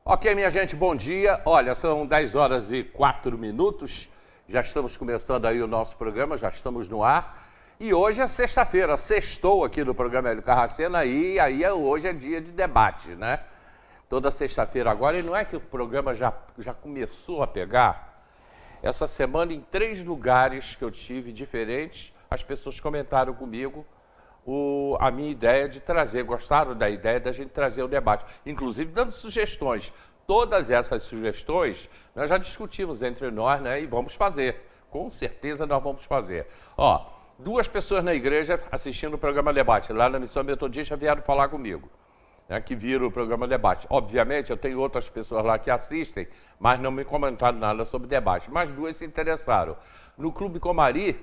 Ok, minha gente, bom dia. Olha, são 10 horas e 4 minutos. Já estamos começando aí o nosso programa, já estamos no ar. E hoje é sexta-feira, sextou aqui no programa Hélio Carracena e hoje é dia de debate, né? Toda sexta-feira agora, e não é que o programa já começou a pegar? Essa semana, em 3 lugares que eu tive diferentes, as pessoas comentaram comigo a minha ideia de trazer, gostaram da ideia da gente trazer o debate, inclusive dando sugestões. Todas essas sugestões nós já discutimos entre nós, né? E vamos fazer. Com certeza nós vamos fazer. Ó, 2 pessoas na igreja assistindo o programa Debate, lá na Missão Metodista, vieram falar comigo, né, que viram o programa Debate. Obviamente, eu tenho outras pessoas lá que assistem, mas não me comentaram nada sobre debate. Mas 2 se interessaram. No Clube Comari,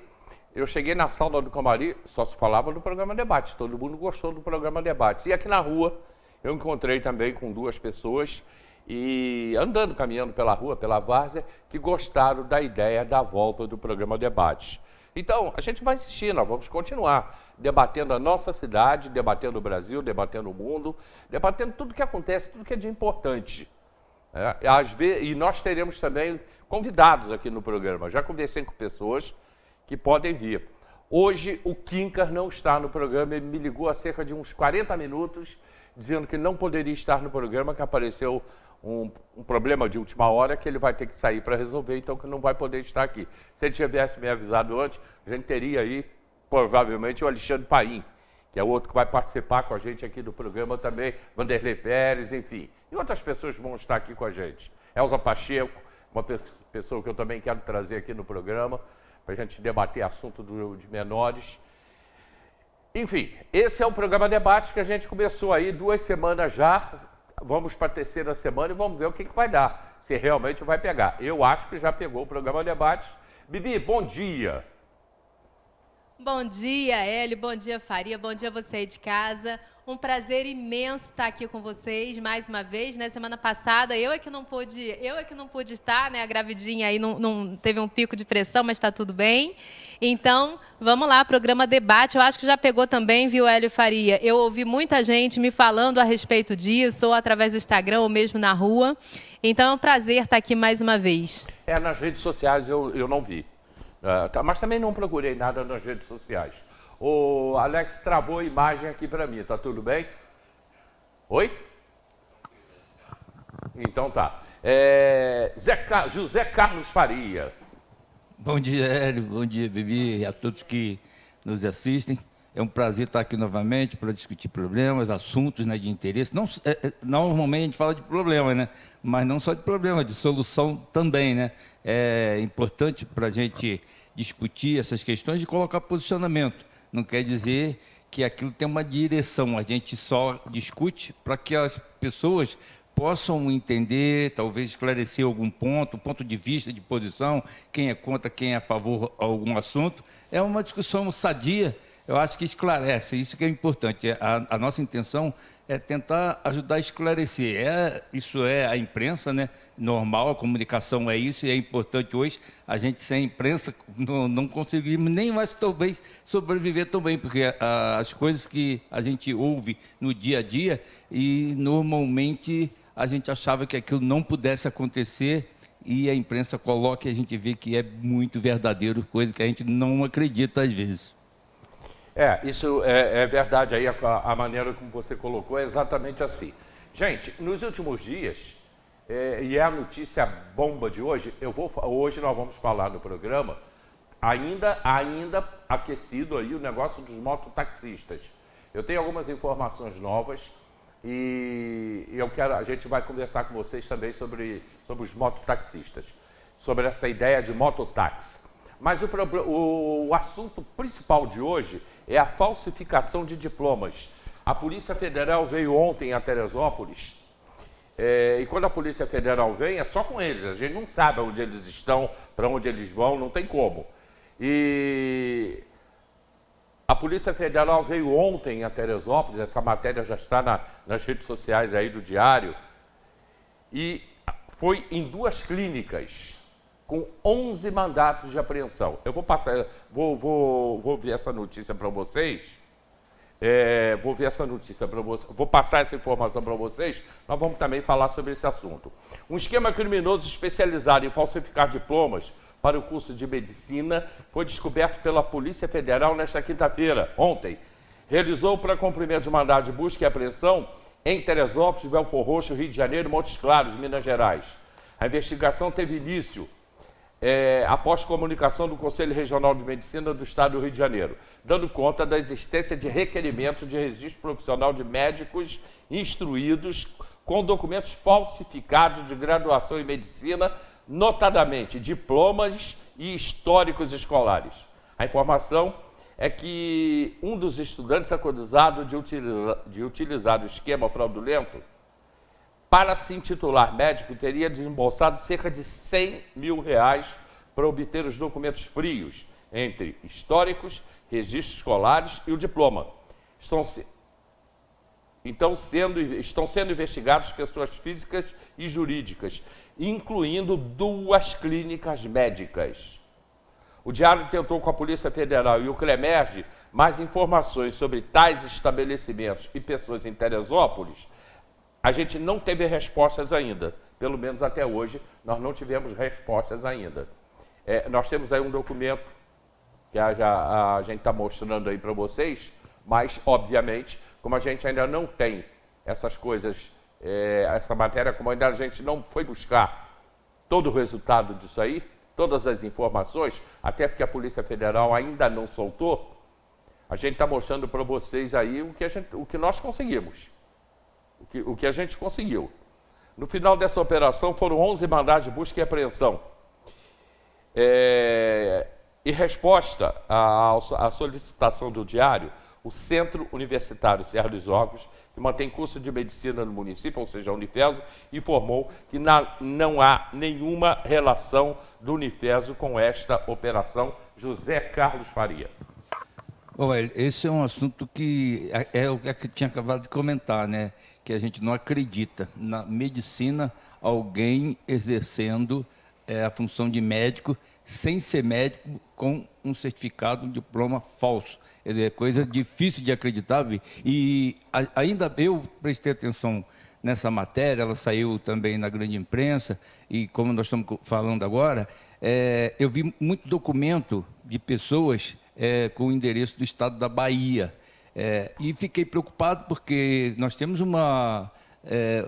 eu cheguei na sala do Comari, só se falava do programa Debate. Todo mundo gostou do programa Debate. E aqui na rua, eu encontrei também com 2 pessoas, e andando, caminhando pela rua, pela várzea, que gostaram da ideia da volta do programa Debate. Então, a gente vai insistir, nós vamos continuar debatendo a nossa cidade, debatendo o Brasil, debatendo o mundo, debatendo tudo que acontece, tudo que é de importante. E nós teremos também convidados aqui no programa. Já conversei com pessoas que podem vir. Hoje o Quincas não está no programa, ele me ligou há cerca de uns 40 minutos, dizendo que não poderia estar no programa, que apareceu um problema de última hora, que ele vai ter que sair para resolver, então que não vai poder estar aqui. Se ele tivesse me avisado antes, a gente teria aí, provavelmente, o Alexandre Paim, que é outro que vai participar com a gente aqui do programa também, Vanderlei Pérez, enfim. E outras pessoas vão estar aqui com a gente. Elza Pacheco, uma pessoa que eu também quero trazer aqui no programa, para a gente debater assunto de menores. Enfim, esse é o programa Debate que a gente começou aí 2 semanas já. Vamos para a 3ª semana e vamos ver o que vai dar, se realmente vai pegar. Eu acho que já pegou o programa Debate. Bibi, bom dia. Bom dia, Hélio. Bom dia, Faria. Bom dia, você aí de casa. Um prazer imenso estar aqui com vocês mais uma vez, né? Semana passada eu é que não pude estar, né? A gravidinha aí não teve um pico de pressão, mas está tudo bem. Então, vamos lá, programa Debate. Eu acho que já pegou também, viu, Hélio Faria? Eu ouvi muita gente me falando a respeito disso, ou através do Instagram, ou mesmo na rua. Então, é um prazer estar aqui mais uma vez. Nas redes sociais eu não vi. Mas também não procurei nada nas redes sociais. O Alex travou a imagem aqui para mim, tá tudo bem? Oi? Então tá. José Carlos Faria. Bom dia, Hélio. Bom dia, Bibi, e a todos que nos assistem. É um prazer estar aqui novamente para discutir problemas, assuntos, né, de interesse. Normalmente a gente fala de problema, né? Mas não só de problema, de solução também, né? É importante para a gente discutir essas questões e colocar posicionamento. Não quer dizer que aquilo tem uma direção. A gente só discute para que as pessoas possam entender, talvez esclarecer algum ponto de vista, de posição, quem é contra, quem é a favor de algum assunto. É uma discussão sadia. Eu acho que esclarece, isso que é importante. A nossa intenção é tentar ajudar a esclarecer. Isso é a imprensa, né? Normal, a comunicação é isso, e é importante hoje. A gente sem imprensa não conseguimos nem mais talvez sobreviver também, porque as coisas que a gente ouve no dia a dia, e normalmente a gente achava que aquilo não pudesse acontecer, e a imprensa coloca e a gente vê que é muito verdadeiro, coisa que a gente não acredita às vezes. Isso é verdade aí, a maneira como você colocou é exatamente assim. Gente, nos últimos dias, e é a notícia bomba de hoje, hoje nós vamos falar no programa, ainda aquecido aí o negócio dos mototaxistas. Eu tenho algumas informações novas e a gente vai conversar com vocês também sobre os mototaxistas, sobre essa ideia de mototáxi. Mas o assunto principal de hoje é a falsificação de diplomas. A Polícia Federal veio ontem a Teresópolis, e quando a Polícia Federal vem, é só com eles. A gente não sabe onde eles estão, para onde eles vão, não tem como. E a Polícia Federal veio ontem a Teresópolis, essa matéria já está nas redes sociais aí do Diário, e foi em 2 clínicas, com 11 mandatos de apreensão. Eu vou ver essa notícia para vocês, Vou ver essa notícia para vocês, vou passar essa informação para vocês, nós vamos também falar sobre esse assunto. Um esquema criminoso especializado em falsificar diplomas para o curso de medicina foi descoberto pela Polícia Federal nesta quinta-feira, ontem. Realizou para cumprimento de mandado de busca e apreensão em Teresópolis, Belford Roxo, Rio de Janeiro e Montes Claros, Minas Gerais. A investigação teve início após comunicação do Conselho Regional de Medicina do Estado do Rio de Janeiro, dando conta da existência de requerimento de registro profissional de médicos instruídos com documentos falsificados de graduação em medicina, notadamente diplomas e históricos escolares. A informação é que um dos estudantes acusado de utilizar o esquema fraudulento para se intitular médico, teria desembolsado cerca de R$100 mil para obter os documentos frios, entre históricos, registros escolares e o diploma. Estão sendo investigados pessoas físicas e jurídicas, incluindo 2 clínicas médicas. O Diário tentou com a Polícia Federal e o CREMERGE mais informações sobre tais estabelecimentos e pessoas em Teresópolis. A gente não teve respostas ainda, pelo menos até hoje, nós não tivemos respostas ainda. Nós temos aí um documento que a gente está mostrando aí para vocês, mas, obviamente, como a gente ainda não tem essas coisas, essa matéria, como ainda a gente não foi buscar todo o resultado disso aí, todas as informações, até porque a Polícia Federal ainda não soltou, a gente está mostrando para vocês aí o que nós conseguimos. O que a gente conseguiu. No final dessa operação foram 11 mandados de busca e apreensão. Em resposta à solicitação do Diário, o Centro Universitário Serra dos Órgãos, que mantém curso de medicina no município, ou seja, a Unifeso, informou que não há nenhuma relação do Unifeso com esta operação. José Carlos Faria. Olha, esse é um assunto que é o que eu tinha acabado de comentar, né? Que a gente não acredita na medicina, alguém exercendo a função de médico sem ser médico com um certificado, um diploma falso. É coisa difícil de acreditar, viu? E ainda eu prestei atenção nessa matéria, ela saiu também na grande imprensa, e como nós estamos falando agora, eu vi muito documento de pessoas com o endereço do estado da Bahia. E fiquei preocupado porque nós temos uma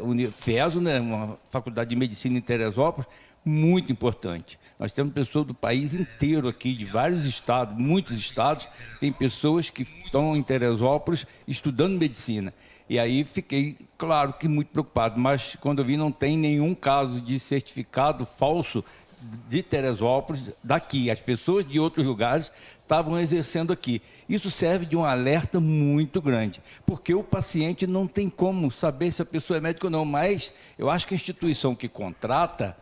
Unifeso, né, uma faculdade de medicina em Teresópolis, muito importante. Nós temos pessoas do país inteiro aqui, de vários estados, muitos estados, tem pessoas que estão em Teresópolis estudando medicina. E aí fiquei, claro que muito preocupado, mas quando eu vi não tem nenhum caso de certificado falso de Teresópolis, daqui. As pessoas de outros lugares estavam exercendo aqui. Isso serve de um alerta muito grande, porque o paciente não tem como saber se a pessoa é médica ou não, mas eu acho que a instituição que contrata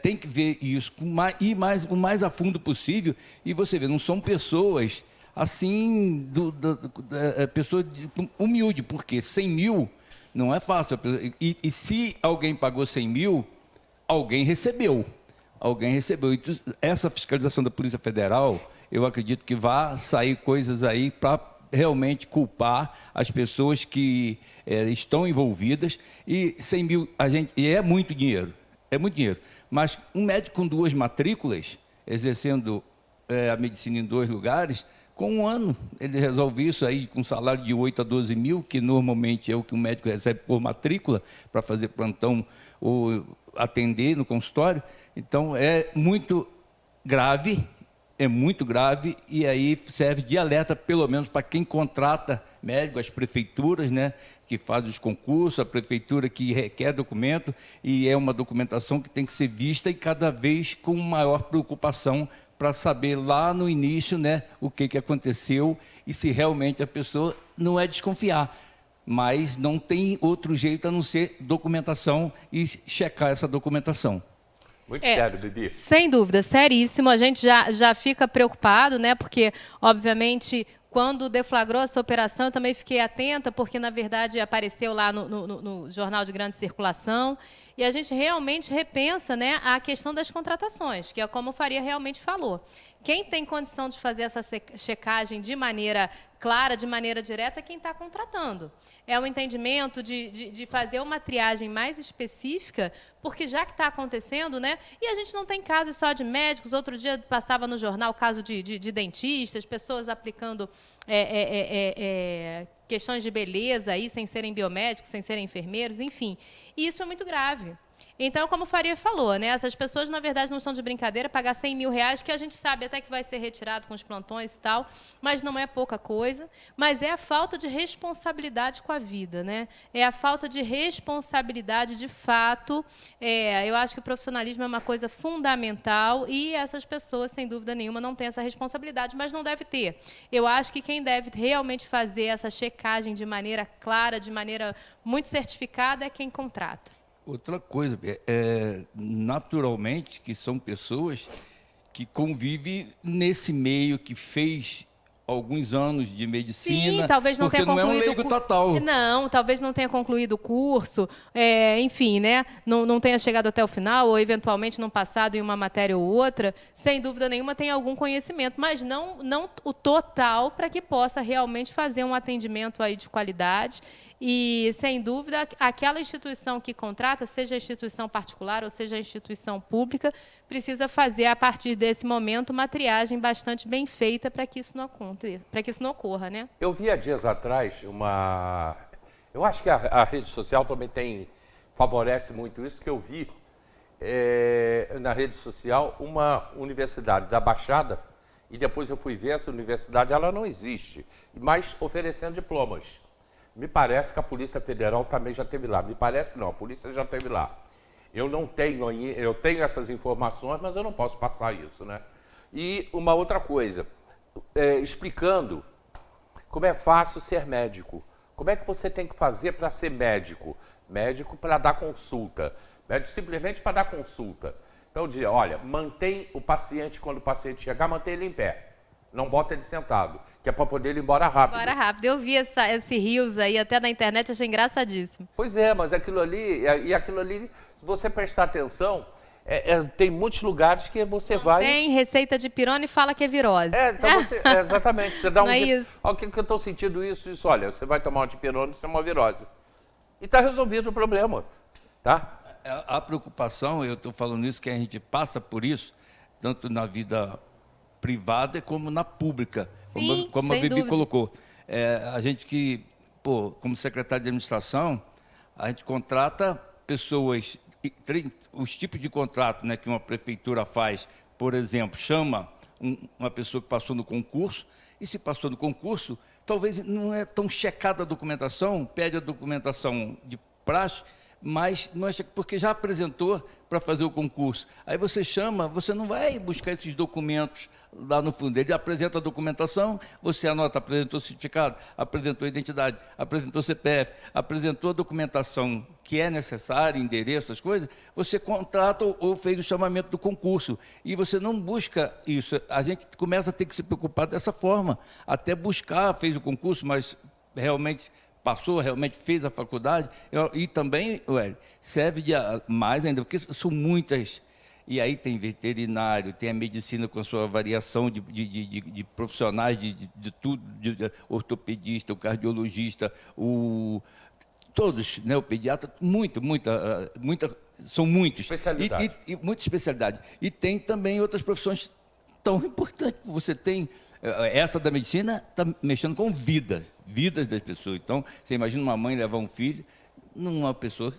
tem que ver isso o mais a fundo possível, e você vê, não são pessoas assim, pessoa humilde, porque 100 mil não é fácil, e se alguém pagou 100 mil, alguém recebeu. Então, essa fiscalização da Polícia Federal, eu acredito que vai sair coisas aí para realmente culpar as pessoas que estão envolvidas. E 100 mil, é muito dinheiro, mas um médico com 2 matrículas, exercendo a medicina em 2 lugares, com 1 ano, ele resolve isso aí com um salário de 8 a 12 mil, que normalmente é o que um médico recebe por matrícula, para fazer plantão ou atender no consultório. Então, é muito grave, e aí serve de alerta, pelo menos para quem contrata médico, as prefeituras, né, que fazem os concursos, a prefeitura que requer documento, e é uma documentação que tem que ser vista e cada vez com maior preocupação para saber lá no início, né, o que aconteceu e se realmente a pessoa não é desconfiar. Mas não tem outro jeito a não ser documentação e checar essa documentação. Muito sério, Bibi. Sem dúvida, seríssimo. A gente já fica preocupado, né? Porque, obviamente, quando deflagrou essa operação, eu também fiquei atenta, porque, na verdade, apareceu lá no jornal de grande circulação. E a gente realmente repensa, né, a questão das contratações, que é como o Faria realmente falou. Quem tem condição de fazer essa checagem de maneira clara, de maneira direta, é quem está contratando. É um entendimento de fazer uma triagem mais específica, porque já que está acontecendo, né? E a gente não tem casos só de médicos. Outro dia passava no jornal caso de dentistas, pessoas aplicando questões de beleza aí, sem serem biomédicos, sem serem enfermeiros, enfim. E isso é muito grave. Então, como o Faria falou, né, essas pessoas, na verdade, não estão de brincadeira, pagar 100 mil reais, que a gente sabe até que vai ser retirado com os plantões e tal, mas não é pouca coisa, mas é a falta de responsabilidade com a vida, né? É a falta de responsabilidade de fato. Eu acho que o profissionalismo é uma coisa fundamental e essas pessoas, sem dúvida nenhuma, não têm essa responsabilidade, mas não deve ter. Eu acho que quem deve realmente fazer essa checagem de maneira clara, de maneira muito certificada, é quem contrata. Outra coisa, naturalmente que são pessoas que convivem nesse meio, que fez alguns anos de medicina, sim, talvez não porque tenha não é um concluído leigo total. Não, talvez não tenha concluído o curso, enfim, né? Não tenha chegado até o final, ou eventualmente não passado em uma matéria ou outra, sem dúvida nenhuma tem algum conhecimento, mas não o total para que possa realmente fazer um atendimento aí de qualidade. E, sem dúvida, aquela instituição que contrata, seja a instituição particular ou seja a instituição pública, precisa fazer, a partir desse momento, uma triagem bastante bem feita para que isso não aconteça, para que isso não ocorra, né? Eu vi há dias atrás uma... Eu acho que a rede social também favorece muito isso, que eu vi na rede social uma universidade da Baixada, e depois eu fui ver essa universidade, ela não existe, mas oferecendo diplomas. Me parece que a Polícia Federal também já esteve lá. Me parece não, a polícia já esteve lá. Eu tenho essas informações, mas eu não posso passar isso, né? E uma outra coisa, explicando como é fácil ser médico. Como é que você tem que fazer para ser médico? Médico para dar consulta. Médico simplesmente para dar consulta. Então, olha, mantém o paciente, quando o paciente chegar, mantém ele em pé. Não bota ele sentado, que é para poder ir embora rápido. Embora rápido. Eu vi esse rios aí até na internet, achei engraçadíssimo. Pois é, mas aquilo ali, se você prestar atenção, tem muitos lugares que você vai... Tem receita de pirona e fala que é virose. Então exatamente, você dá Não é isso? Olha, o que eu estou sentindo isso, olha, você vai tomar uma dipirona, isso é uma virose. E está resolvido o problema, tá? A preocupação, eu estou falando isso, que a gente passa por isso, tanto na vida privada como na pública, Sim, como a Bibi dúvida. colocou. A gente que, como secretário de administração, a gente contrata pessoas, os tipos de contrato, né, que uma prefeitura faz, por exemplo, chama uma pessoa que passou no concurso, e se passou no concurso, talvez não é tão checada a documentação, pede a documentação de praxe, mas não é porque já apresentou para fazer o concurso. Aí você chama, você não vai buscar esses documentos lá no fundo. Ele apresenta a documentação, você anota, apresentou certificado, apresentou identidade, apresentou CPF, apresentou a documentação que é necessária, endereço, essas coisas, você contrata ou fez o chamamento do concurso. E você não busca isso. A gente começa a ter que se preocupar dessa forma. Até buscar, fez o concurso, mas realmente... passou, realmente fez a faculdade, e também, serve de mais ainda, porque são muitas, e aí tem veterinário, tem a medicina com a sua variação de profissionais, de tudo, ortopedista, o cardiologista, todos, né, o pediatra, são muitos. Especialidade. E muita especialidade. E tem também outras profissões tão importantes, você tem... Essa da medicina está mexendo com vidas das pessoas. Então, você imagina uma mãe levar um filho, uma pessoa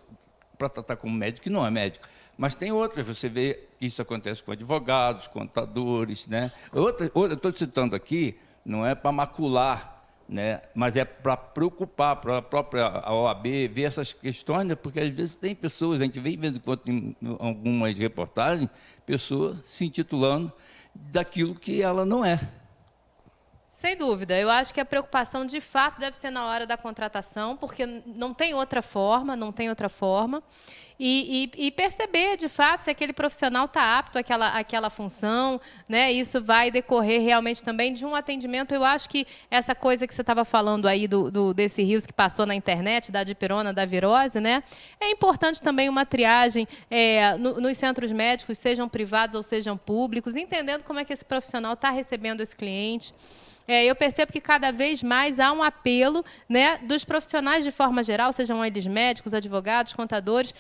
para tratar como médico que não é médico. Mas tem outras, você vê que isso acontece com advogados, contadores, né? Outra eu estou citando aqui, não é para macular, né? Mas é para preocupar, para a própria OAB ver essas questões, né? Porque às vezes tem pessoas, a gente vê de vez em quando em algumas reportagens, pessoas se intitulando daquilo que ela não é. Sem dúvida. Eu acho que a preocupação, de fato, deve ser na hora da contratação, porque não tem outra forma, e perceber, de fato, se aquele profissional está apto àquela função, né? Isso vai decorrer realmente também de um atendimento. Eu acho que essa coisa que você estava falando aí desse rios que passou na internet, da dipirona, da virose, né? É importante também uma triagem nos centros médicos, sejam privados ou sejam públicos, entendendo como é que esse profissional está recebendo esse cliente. Eu percebo que cada vez mais há um apelo, né, dos profissionais de forma geral, sejam eles médicos, advogados, contadores,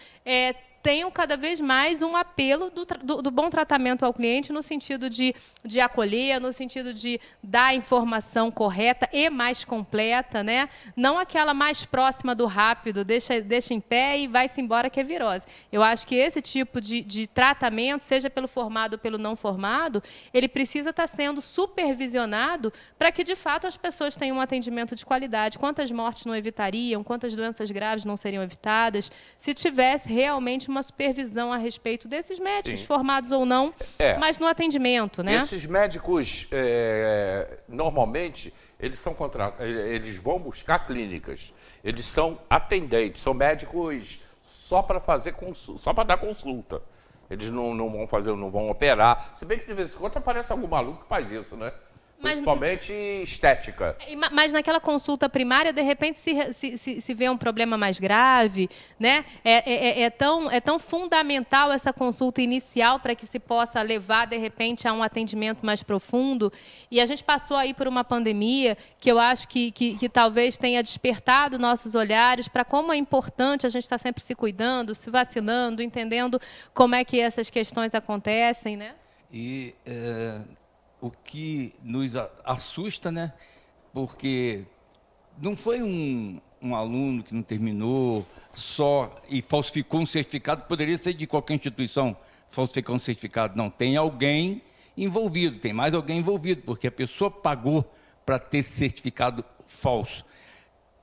tenham cada vez mais um apelo do bom tratamento ao cliente no sentido de acolher, no sentido de dar a informação correta e mais completa, né? Não aquela mais próxima do rápido, deixa em pé e vai-se embora que é virose. Eu acho que esse tipo de tratamento, seja pelo formado ou pelo não formado, ele precisa estar sendo supervisionado para que, de fato, as pessoas tenham um atendimento de qualidade. Quantas mortes não evitariam, quantas doenças graves não seriam evitadas, se tivesse realmente uma supervisão a respeito desses médicos, sim, formados ou não, mas no atendimento, né? Esses médicos, normalmente, eles vão buscar clínicas, eles são atendentes, são médicos só para dar consulta. Eles não vão operar. Se bem que de vez em quando aparece algum maluco que faz isso, né? Principalmente estética. Mas naquela consulta primária, de repente, se vê um problema mais grave, né? É tão fundamental essa consulta inicial para que se possa levar, de repente, a um atendimento mais profundo. E a gente passou aí por uma pandemia que eu acho que talvez tenha despertado nossos olhares para como é importante a gente estar sempre se cuidando, se vacinando, entendendo como é que essas questões acontecem, né? E o que nos assusta, né? Porque não foi um aluno que não terminou só e falsificou um certificado, poderia ser de qualquer instituição falsificar um certificado. Não, tem alguém envolvido, tem mais alguém envolvido, porque a pessoa pagou para ter esse certificado falso.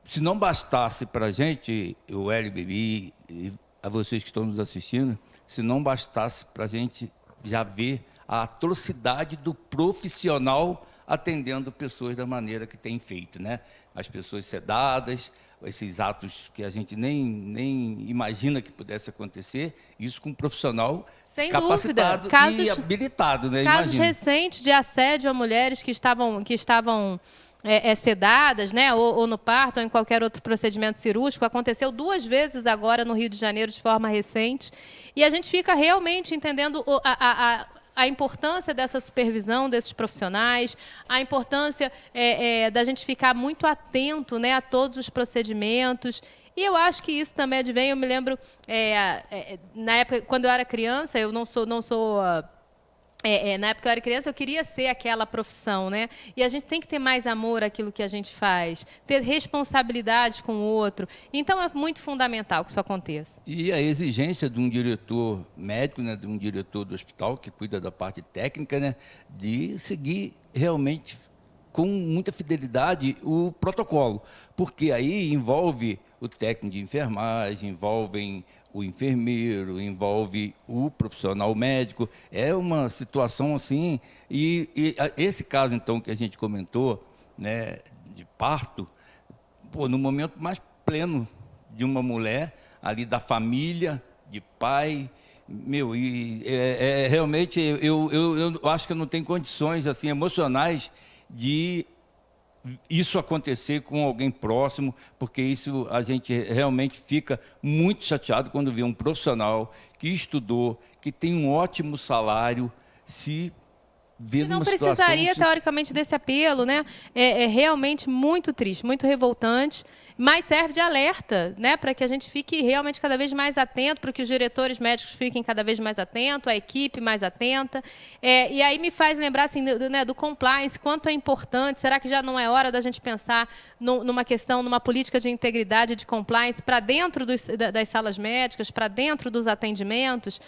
Se não bastasse para a gente, o Hélio, Bibi, e a vocês que estão nos assistindo, se não bastasse para a gente já ver a atrocidade do profissional atendendo pessoas da maneira que tem feito, né? As pessoas sedadas, esses atos que a gente nem imagina que pudesse acontecer, isso com um profissional sem capacitado dúvida. e habilitado, né? Casos recentes de assédio a mulheres que estavam sedadas, né, ou no parto, ou em qualquer outro procedimento cirúrgico. Aconteceu 2 vezes agora no Rio de Janeiro, de forma recente. E a gente fica realmente entendendo a importância dessa supervisão desses profissionais, a importância da gente ficar muito atento, né, a todos os procedimentos. E eu acho que isso também advém. Eu me lembro, na época, quando eu era criança, eu não sou na época que eu era criança, eu queria ser aquela profissão, né? E a gente tem que ter mais amor àquilo que a gente faz, ter responsabilidade com o outro. Então, é muito fundamental que isso aconteça. E a exigência de um diretor médico, né, de um diretor do hospital, que cuida da parte técnica, né, de seguir realmente com muita fidelidade o protocolo, porque aí envolve o técnico de enfermagem, envolvem o enfermeiro, envolve o profissional médico. É uma situação assim. E esse caso, então, que a gente comentou, né, de parto, no momento mais pleno de uma mulher, ali da família, de pai, realmente, eu acho que eu não tenho condições assim, emocionais de isso acontecer com alguém próximo, porque isso a gente realmente fica muito chateado quando vê um profissional que estudou, que tem um ótimo salário, se vê numa situação... Não precisaria, teoricamente, desse apelo, né? É realmente muito triste, muito revoltante, mas serve de alerta, né, para que a gente fique realmente cada vez mais atento, para que os diretores médicos fiquem cada vez mais atentos, a equipe mais atenta. E aí me faz lembrar assim, do compliance, quanto é importante. Será que já não é hora da gente pensar numa questão, numa política de integridade de compliance para dentro das salas médicas, para dentro dos atendimentos?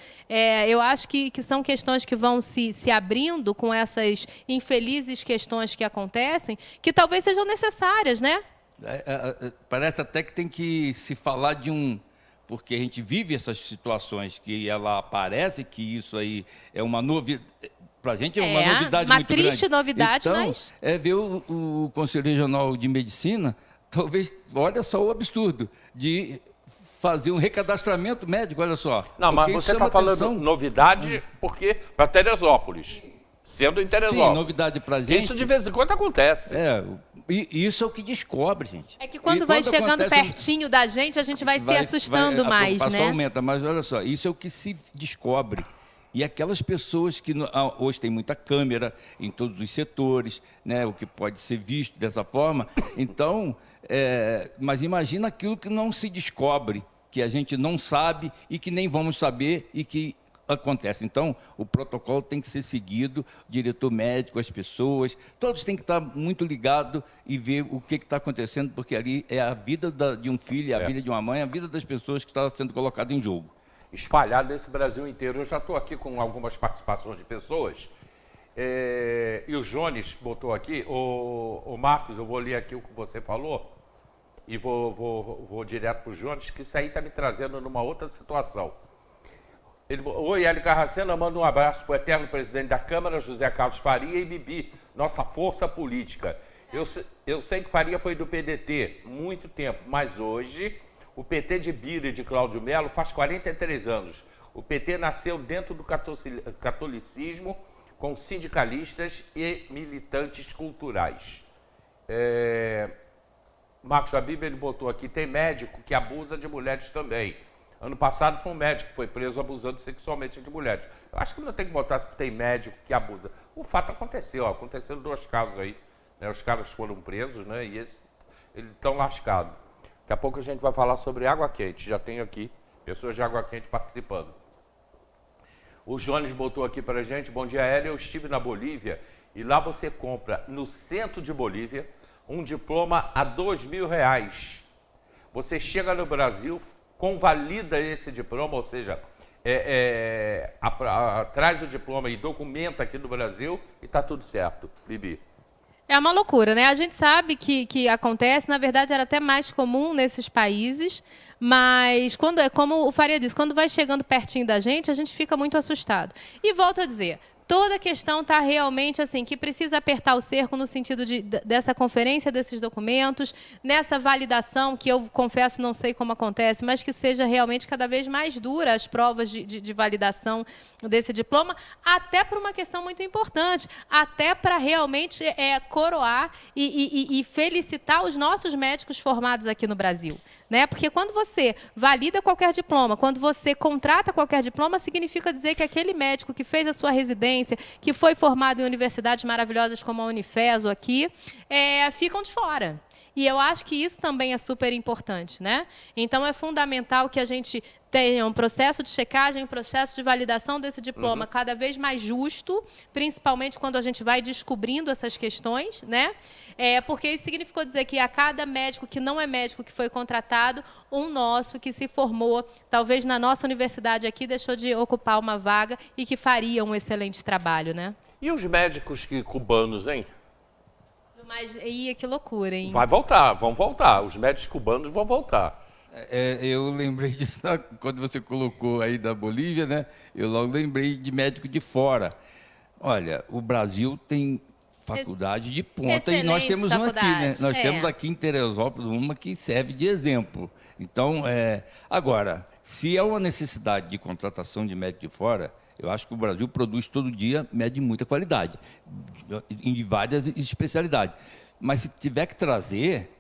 Eu acho que são questões que vão se abrindo com essas infelizes questões que acontecem, que talvez sejam necessárias, né? Parece até que tem que se falar de porque a gente vive essas situações que ela aparece, que isso aí é uma novidade, para a gente é uma novidade muito grande. Uma triste novidade, então, mas... ver o Conselho Regional de Medicina, talvez, olha só o absurdo, de fazer um recadastramento médico, olha só. Não, mas você está falando novidade porque para Teresópolis, sendo em Teresópolis. Sim, novidade para gente. Isso de vez em quando acontece. E isso é o que descobre, gente. É que quando vai chegando pertinho da gente, a gente vai se assustando mais, né? Aumenta, mas olha só, isso é o que se descobre. E aquelas pessoas que hoje tem muita câmera em todos os setores, né, o que pode ser visto dessa forma. Então, mas imagina aquilo que não se descobre, que a gente não sabe e que nem vamos saber e que acontece. Então, o protocolo tem que ser seguido, o diretor médico, as pessoas, todos têm que estar muito ligados e ver o que está acontecendo, porque ali é a vida de um filho, a vida de uma mãe, a vida das pessoas que está sendo colocada em jogo. Espalhado nesse Brasil inteiro. Eu já estou aqui com algumas participações de pessoas. E o Jones botou aqui, o Marcos, eu vou ler aqui o que você falou e vou direto para o Jones, que isso aí está me trazendo numa outra situação. Oi, Hélio Carracena, manda um abraço para o eterno presidente da Câmara, José Carlos Faria, e Bibi, nossa força política. Eu sei que Faria foi do PDT muito tempo, mas hoje o PT de Bira e de Cláudio Melo faz 43 anos. O PT nasceu dentro do catolicismo com sindicalistas e militantes culturais. Marcos Abib, ele botou aqui, tem médico que abusa de mulheres também. Ano passado foi um médico que foi preso abusando sexualmente de mulheres. Eu acho que não tem que botar que tem médico que abusa. O fato aconteceu, aconteceram 2 casos aí. Né? Os caras foram presos, né? E eles estão lascados. Daqui a pouco a gente vai falar sobre água quente. Já tenho aqui pessoas de água quente participando. O Jones botou aqui para a gente, bom dia, Hélio, eu estive na Bolívia e lá você compra, no centro de Bolívia, um diploma a R$2.000. Você chega no Brasil, convalida esse diploma, ou seja, traz o diploma e documenta aqui no Brasil e está tudo certo, Bibi. É uma loucura, né? A gente sabe que acontece, na verdade era até mais comum nesses países, mas como o Faria disse, quando vai chegando pertinho da gente, a gente fica muito assustado. E volto a dizer, toda a questão está realmente assim, que precisa apertar o cerco no sentido dessa conferência desses documentos, nessa validação, que eu confesso não sei como acontece, mas que seja realmente cada vez mais dura as provas de validação desse diploma, até por uma questão muito importante, até para realmente coroar e felicitar os nossos médicos formados aqui no Brasil. Né? Porque quando você valida qualquer diploma, quando você contrata qualquer diploma, significa dizer que aquele médico que fez a sua residência, que foi formado em universidades maravilhosas como a Unifeso aqui, ficam de fora. E eu acho que isso também é super importante, né? Então, é fundamental que a gente tenha um processo de checagem, um processo de validação desse diploma cada vez mais justo, principalmente quando a gente vai descobrindo essas questões, né? Porque isso significou dizer que a cada médico que não é médico que foi contratado, um nosso que se formou, talvez na nossa universidade aqui, deixou de ocupar uma vaga e que faria um excelente trabalho, né? E os médicos cubanos, hein? Mas, que loucura, hein? Vão voltar. Os médicos cubanos vão voltar. Eu lembrei disso quando você colocou aí da Bolívia, né? Eu logo lembrei de médico de fora. Olha, o Brasil tem faculdade de ponta e nós temos uma aqui, né? Nós temos aqui em Teresópolis uma que serve de exemplo. Então, agora, se é uma necessidade de contratação de médico de fora, eu acho que o Brasil produz todo dia médico de muita qualidade, em várias especialidades. Mas se tiver que trazer,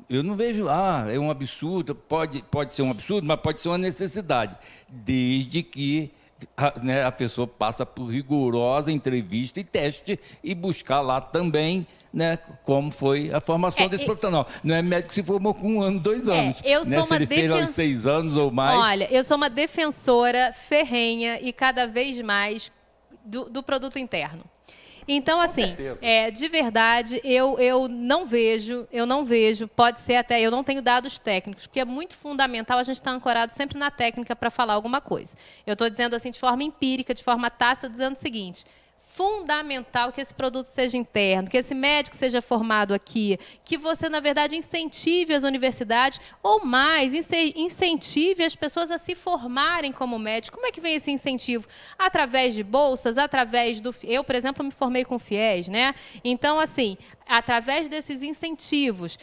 eu não vejo, é um absurdo, pode ser um absurdo, mas pode ser uma necessidade, desde que a pessoa passa por rigorosa entrevista e teste e buscar lá também, né, como foi a formação desse profissional. Não é médico que se formou com 1 ano, 2 anos. Eu sou se ele fez aos 6 anos ou mais. Olha, eu sou uma defensora ferrenha e cada vez mais do produto interno. Então, assim, de verdade, eu não vejo, pode ser até, eu não tenho dados técnicos, porque é muito fundamental a gente estar ancorado sempre na técnica para falar alguma coisa. Eu estou dizendo assim de forma empírica, de forma tácita, dizendo o seguinte: fundamental que esse produto seja interno, que esse médico seja formado aqui, que você, na verdade, incentive as universidades, ou mais, incentive as pessoas a se formarem como médico. Como é que vem esse incentivo? Através de bolsas, através do... Eu, por exemplo, me formei com FIES, né? Então, assim, através desses incentivos,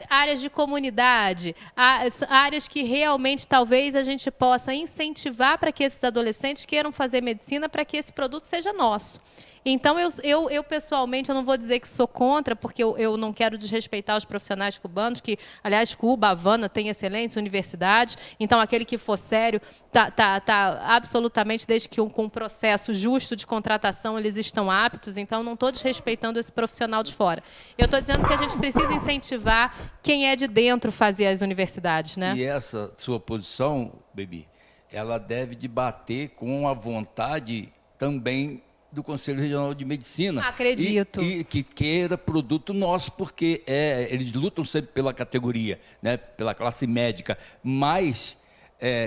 áreas de comunidade, áreas que realmente talvez a gente possa incentivar para que esses adolescentes queiram fazer medicina para que esse produto seja nosso. Então, eu pessoalmente, eu não vou dizer que sou contra, porque eu não quero desrespeitar os profissionais cubanos, que, aliás, Cuba, Havana, tem excelentes universidades. Então, aquele que for sério, tá absolutamente, desde que com um processo justo de contratação, eles estão aptos. Então, não estou desrespeitando esse profissional de fora. Eu estou dizendo que a gente precisa incentivar quem é de dentro fazer as universidades, né? E essa sua posição, Bebi, ela deve debater com a vontade também do Conselho Regional de Medicina. Acredito. E que queira produto nosso, porque eles lutam sempre pela categoria, né, pela classe médica. Mas,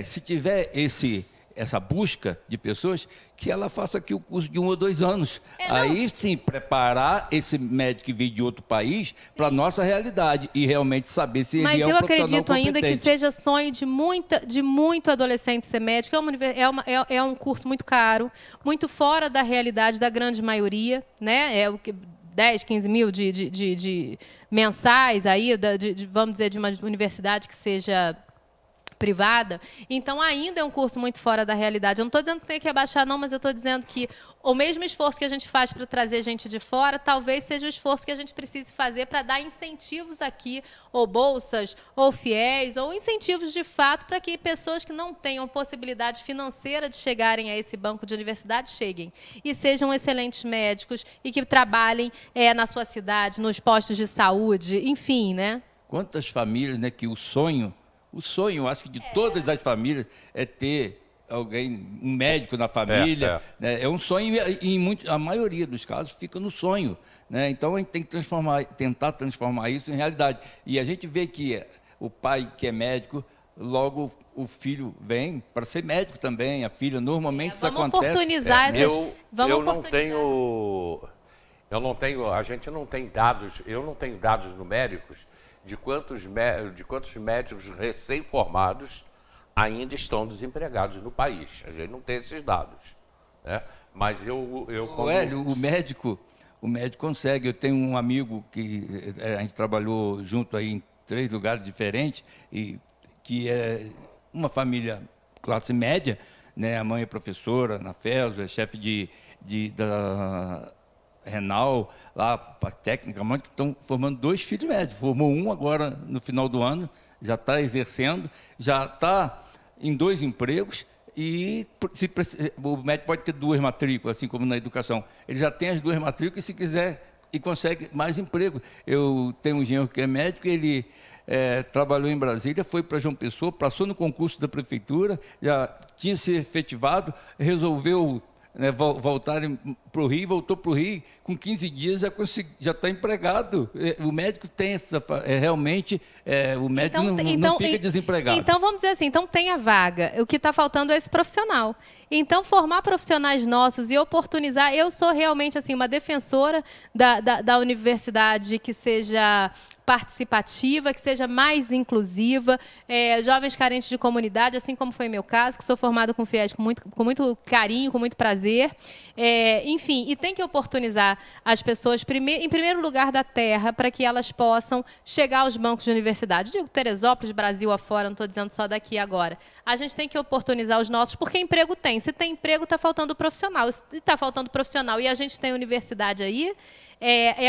se tiver essa busca de pessoas, que ela faça aqui o curso de 1 ou 2 anos. Aí sim, preparar esse médico que veio de outro país para a nossa realidade e realmente saber se ele é um profissional competente. Mas eu acredito ainda que seja sonho de muito adolescente ser médico. É um curso muito caro, muito fora da realidade da grande maioria, né? É o que 10, 15 mil de mensais aí, vamos dizer, de uma universidade que seja privada. Então, ainda é um curso muito fora da realidade. Eu não estou dizendo que tem que abaixar, não, mas eu estou dizendo que o mesmo esforço que a gente faz para trazer gente de fora, talvez seja o esforço que a gente precise fazer para dar incentivos aqui, ou bolsas, ou fiéis, ou incentivos de fato para que pessoas que não tenham possibilidade financeira de chegarem a esse banco de universidade cheguem e sejam excelentes médicos e que trabalhem na sua cidade, nos postos de saúde, enfim, né? Quantas famílias, né, que o sonho, acho que de todas as famílias, é ter alguém, um médico na família. Né? É um sonho e a maioria dos casos fica no sonho. Né? Então, a gente tem que tentar transformar isso em realidade. E a gente vê que o pai que é médico, logo o filho vem para ser médico também, a filha. Normalmente isso acontece. Oportunizar a gente não tem dados, eu não tenho dados numéricos de quantos médicos recém-formados ainda estão desempregados no país. A gente não tem esses dados, né? Mas Hélio, o médico consegue. Eu tenho um amigo que a gente trabalhou junto aí em 3 lugares diferentes, e que é uma família classe média, né? A mãe é professora na FES, é chefe da renal, lá para técnica, que estão formando 2 filhos médicos. Formou um agora no final do ano, já está exercendo, já está em 2 empregos, e o médico pode ter 2 matrículas, assim como na educação. Ele já tem as 2 matrículas, e se quiser, e consegue mais emprego. Eu tenho um engenheiro que é médico, ele trabalhou em Brasília, foi para João Pessoa, passou no concurso da prefeitura, já tinha se efetivado, resolveu voltar para o Rio, voltou para o Rio, com 15 dias já está empregado. O médico tem realmente, o médico não fica desempregado. Então, vamos dizer assim, então tem a vaga. O que está faltando é esse profissional. Então, formar profissionais nossos e oportunizar. Eu sou realmente assim, uma defensora da universidade que seja participativa, que seja mais inclusiva, jovens carentes de comunidade, assim como foi meu caso, que sou formada com FIES com muito carinho, com muito prazer. Enfim, e tem que oportunizar as pessoas, em primeiro lugar, da terra, para que elas possam chegar aos bancos de universidade. Digo Teresópolis, Brasil afora, não estou dizendo só daqui agora. A gente tem que oportunizar os nossos, porque emprego tem. Se tem emprego, está faltando profissional. Se está faltando profissional e a gente tem universidade aí,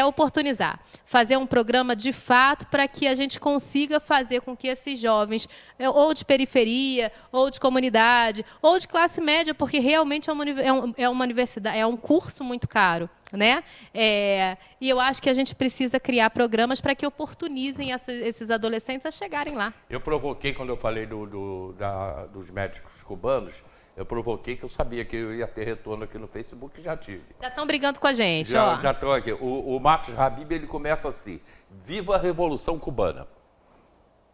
oportunizar. Fazer um programa de fato para que a gente consiga fazer com que esses jovens, ou de periferia, ou de comunidade, ou de classe média, porque realmente é uma universidade, é um curso muito caro, né? E eu acho que a gente precisa criar programas para que oportunizem esses adolescentes a chegarem lá. Eu provoquei, quando eu falei dos médicos cubanos, eu provoquei que eu sabia que eu ia ter retorno aqui no Facebook, e já tive. Já estão brigando com a gente, Já estão aqui. O Marcos Habib, ele começa assim: viva a Revolução Cubana.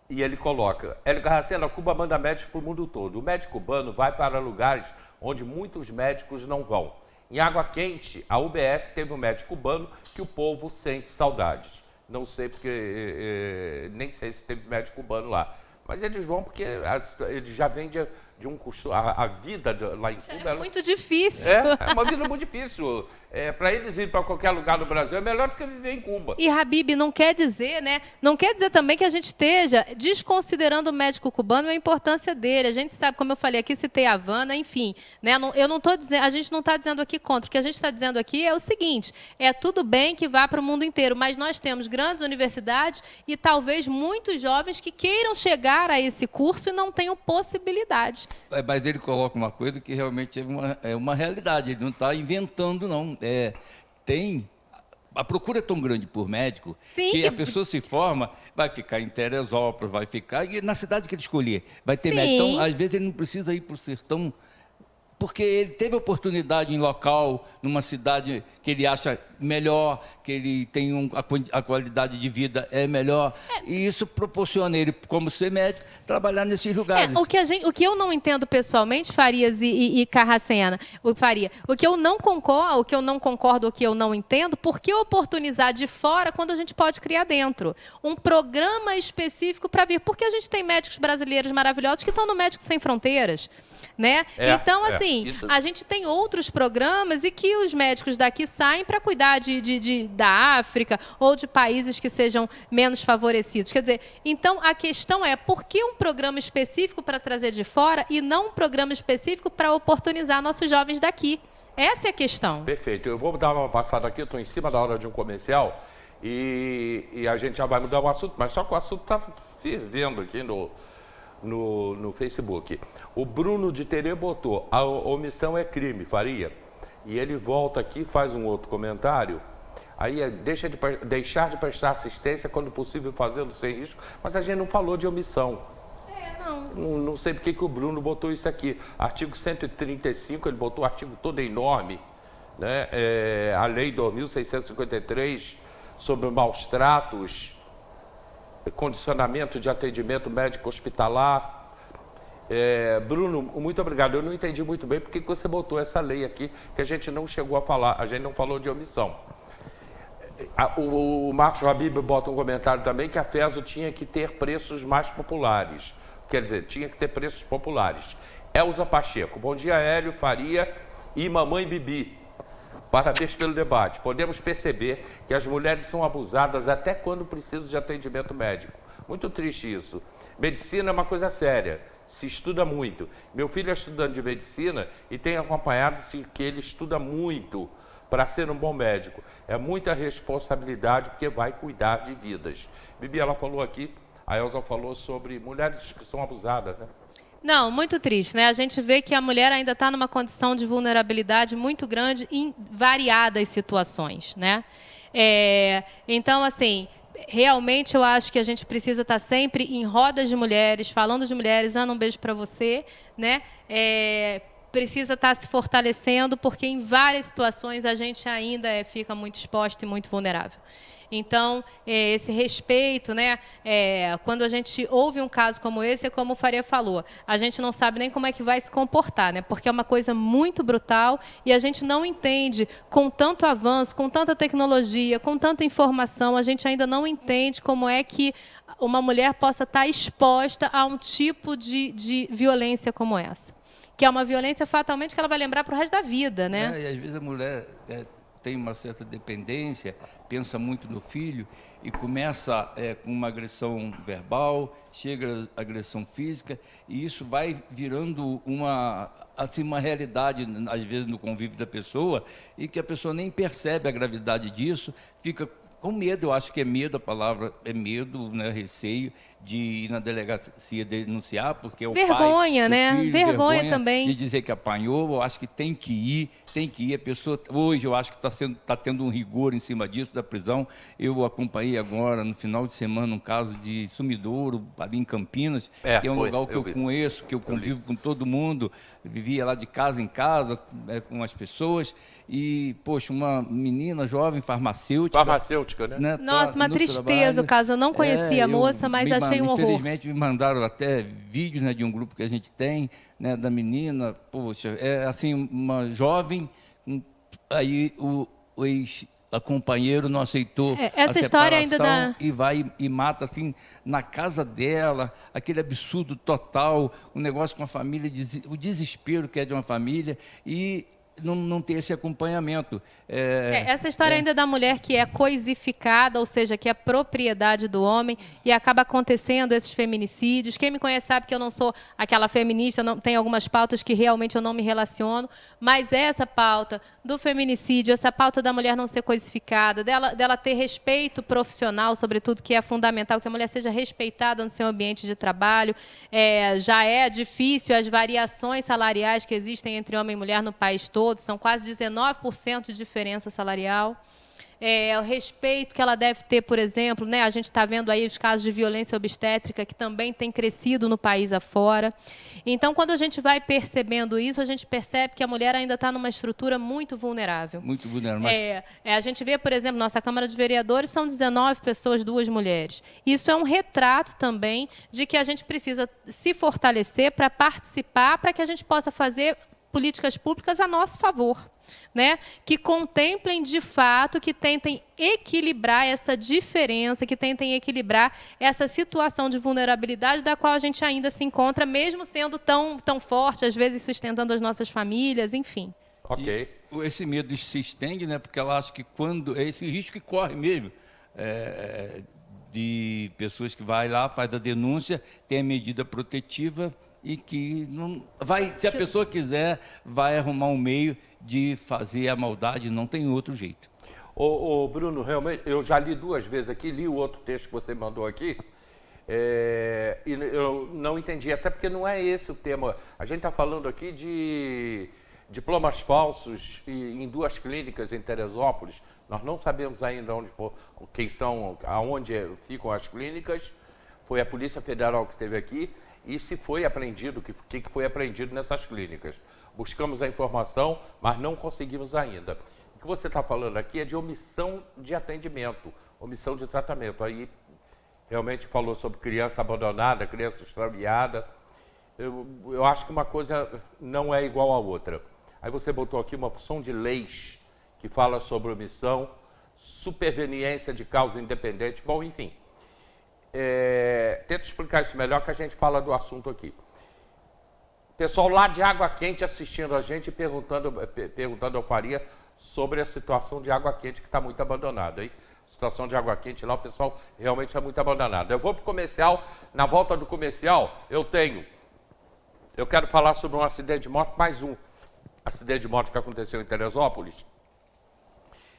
E ele coloca: Hélio Carracena, Cuba manda médicos para o mundo todo. O médico cubano vai para lugares onde muitos médicos não vão. Em Água Quente, a UBS teve um médico cubano que o povo sente saudades. Não sei nem sei se teve médico cubano lá. Mas eles vão porque eles já vêm de um custo. A vida lá em Cuba É muito difícil. é uma vida muito difícil. Para eles irem para qualquer lugar no Brasil é melhor do que viver em Cuba. E, Habib, não quer dizer, né? Não quer dizer também que a gente esteja desconsiderando o médico cubano e a importância dele. A gente sabe, como eu falei aqui, citei a Havana, enfim. Né? Eu não estou dizendo, a gente não está dizendo aqui contra. O que a gente está dizendo aqui é o seguinte: é tudo bem que vá para o mundo inteiro, mas nós temos grandes universidades e talvez muitos jovens que queiram chegar a esse curso e não tenham possibilidade. Mas ele coloca uma coisa que realmente é uma realidade, ele não está inventando, não. A procura é tão grande por médico. Sim, que a pessoa se forma, vai ficar em Teresópolis, vai ficar e na cidade que ele escolher. Vai ter médico. Então, às vezes, ele não precisa ir para o sertão, porque ele teve oportunidade em local, numa cidade que ele acha melhor, que ele tem a qualidade de vida é melhor. E isso proporciona ele, como ser médico, trabalhar nesses lugares. O que eu não entendo pessoalmente, Farias e Carracena, o que eu não concordo, o que eu não entendo, por que oportunizar de fora quando a gente pode criar dentro? Um programa específico para vir. Porque a gente tem médicos brasileiros maravilhosos que estão no Médicos Sem Fronteiras. Né? Então, assim, a gente tem outros programas e que os médicos daqui saem para cuidar da África ou de países que sejam menos favorecidos. Quer dizer, então a questão é por que um programa específico para trazer de fora e não um programa específico para oportunizar nossos jovens daqui? Essa é a questão. Perfeito. Eu vou dar uma passada aqui, eu estou em cima da hora de um comercial e a gente já vai mudar o assunto, mas só que o assunto está fervendo aqui no Facebook. O Bruno de Terê botou: a omissão é crime, Faria. E ele volta aqui, faz um outro comentário. Aí deixar de prestar assistência quando possível, fazendo sem risco. Mas a gente não falou de omissão. Não sei porque que o Bruno botou isso aqui. Artigo 135, ele botou o artigo todo enorme, né? A Lei 2.653 sobre maus tratos, condicionamento de atendimento médico hospitalar. Bruno, muito obrigado. Eu não entendi muito bem porque você botou essa lei aqui que a gente não chegou a falar, a gente não falou de omissão. O Marcos Habib bota um comentário também que a FESO tinha que ter preços mais populares. Quer dizer, tinha que ter preços populares. Elza Pacheco: bom dia, Hélio, Faria e Mamãe Bibi. Parabéns pelo debate. Podemos perceber que as mulheres são abusadas até quando precisam de atendimento médico. Muito triste isso. Medicina é uma coisa séria, se estuda muito. Meu filho é estudante de medicina e tem acompanhado-se que ele estuda muito para ser um bom médico. É muita responsabilidade porque vai cuidar de vidas. Bibi, ela falou aqui, a Elza falou sobre mulheres que são abusadas, né? Não, muito triste, né? A gente vê que a mulher ainda está numa condição de vulnerabilidade muito grande em variadas situações, né? Então, assim, realmente eu acho que a gente precisa estar sempre em rodas de mulheres, falando de mulheres. Ana, um beijo para você, né? Precisa estar se fortalecendo, porque em várias situações a gente ainda fica muito exposta e muito vulnerável. Então, esse respeito, né? Quando a gente ouve um caso como esse, é como o Faria falou, a gente não sabe nem como é que vai se comportar, né? Porque é uma coisa muito brutal e a gente não entende, com tanto avanço, com tanta tecnologia, com tanta informação, a gente ainda não entende como é que uma mulher possa estar exposta a um tipo de violência como essa. Que é uma violência fatalmente que ela vai lembrar para o resto da vida, né? E às vezes a mulher tem uma certa dependência, pensa muito no filho e começa com uma agressão verbal, chega a agressão física e isso vai virando uma realidade, às vezes, no convívio da pessoa e que a pessoa nem percebe a gravidade disso, fica com medo. Eu acho que é medo, a palavra é medo, né, receio de ir na delegacia denunciar, porque o vergonha, pai, né? O filho, vergonha também. De dizer que apanhou. Eu acho que tem que ir. A pessoa, hoje, eu acho que está tendo um rigor em cima disso, da prisão. Eu acompanhei agora, no final de semana, um caso de sumidouro, ali em Campinas, que é um lugar que eu conheço, que eu convivo com todo mundo. Eu vivia lá de casa em casa, com as pessoas. E, poxa, uma menina jovem, farmacêutica, né? Nossa, uma tristeza o caso. Eu não conhecia a moça, mas achei um horror. Infelizmente, me mandaram até vídeos, né, de um grupo que a gente tem, né, da menina. Poxa, assim, uma jovem, aí o a companheiro não aceitou essa a história ainda separação dá... e vai e mata assim na casa dela, aquele absurdo total, o negócio com a família, o desespero que é de uma família e não ter esse acompanhamento. Essa história ainda da mulher que é coisificada, ou seja, que é propriedade do homem, e acaba acontecendo esses feminicídios. Quem me conhece sabe que eu não sou aquela feminista, não, tem algumas pautas que realmente eu não me relaciono, mas essa pauta do feminicídio, essa pauta da mulher não ser coisificada, dela ter respeito profissional, sobretudo, que é fundamental, que a mulher seja respeitada no seu ambiente de trabalho. Já é difícil as variações salariais que existem entre homem e mulher no país todo, são quase 19% de diferença salarial. O respeito que ela deve ter, por exemplo, né, a gente está vendo aí os casos de violência obstétrica que também tem crescido no país afora. Então, quando a gente vai percebendo isso, a gente percebe que a mulher ainda está numa estrutura muito vulnerável. Muito vulnerável. Mas... a gente vê, por exemplo, nossa Câmara de Vereadores são 19 pessoas, 2 mulheres. Isso é um retrato também de que a gente precisa se fortalecer para participar, para que a gente possa fazer políticas públicas a nosso favor, né? Que contemplem de fato, que tentem equilibrar essa diferença, que tentem equilibrar essa situação de vulnerabilidade da qual a gente ainda se encontra, mesmo sendo tão forte, às vezes sustentando as nossas famílias, enfim. Ok. E esse medo se estende, né? Porque ela acha que quando esse risco que corre mesmo de pessoas que vai lá, faz a denúncia, tem a medida protetiva e que não vai, se a pessoa quiser, vai arrumar um meio de fazer a maldade, não tem outro jeito. Ô Bruno, realmente, eu já li 2 vezes aqui, li o outro texto que você mandou aqui, e eu não entendi, até porque não é esse o tema. A gente está falando aqui de diplomas falsos em 2 clínicas em Teresópolis. Nós não sabemos ainda aonde ficam as clínicas. Foi a Polícia Federal que esteve aqui. E se foi apreendido, o que foi apreendido nessas clínicas. Buscamos a informação, mas não conseguimos ainda. O que você está falando aqui é de omissão de atendimento, omissão de tratamento. Aí realmente falou sobre criança abandonada, criança extraviada. Eu acho que uma coisa não é igual à outra. Aí você botou aqui uma opção de leis que fala sobre omissão, superveniência de causa independente, bom, enfim. Tento explicar isso melhor que a gente fala do assunto aqui. Pessoal lá de Água Quente assistindo a gente e perguntando ao Faria sobre a situação de Água Quente que está muito abandonada. Hein? A situação de Água Quente lá, o pessoal realmente está muito abandonado. Eu vou para o comercial, na volta do comercial eu quero falar sobre um acidente de moto, mais um acidente de moto que aconteceu em Teresópolis.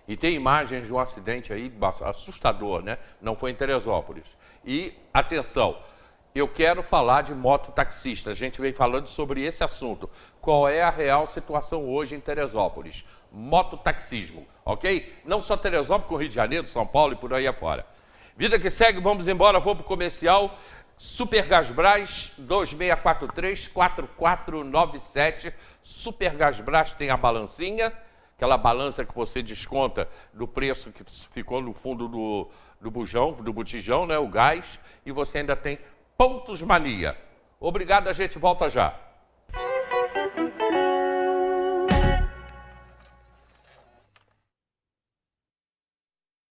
E tem imagens de um acidente aí assustador, né? Não foi em Teresópolis. E, atenção, eu quero falar de mototaxista. A gente vem falando sobre esse assunto. Qual é a real situação hoje em Teresópolis? Mototaxismo, ok? Não só Teresópolis, como Rio de Janeiro, São Paulo e por aí afora. Vida que segue, vamos embora, vou para o comercial. Supergasbras 2643-4497. Supergasbras tem a balancinha, aquela balança que você desconta do preço que ficou no fundo do botijão, né, o gás, e você ainda tem Pontos Mania. Obrigado, a gente volta já.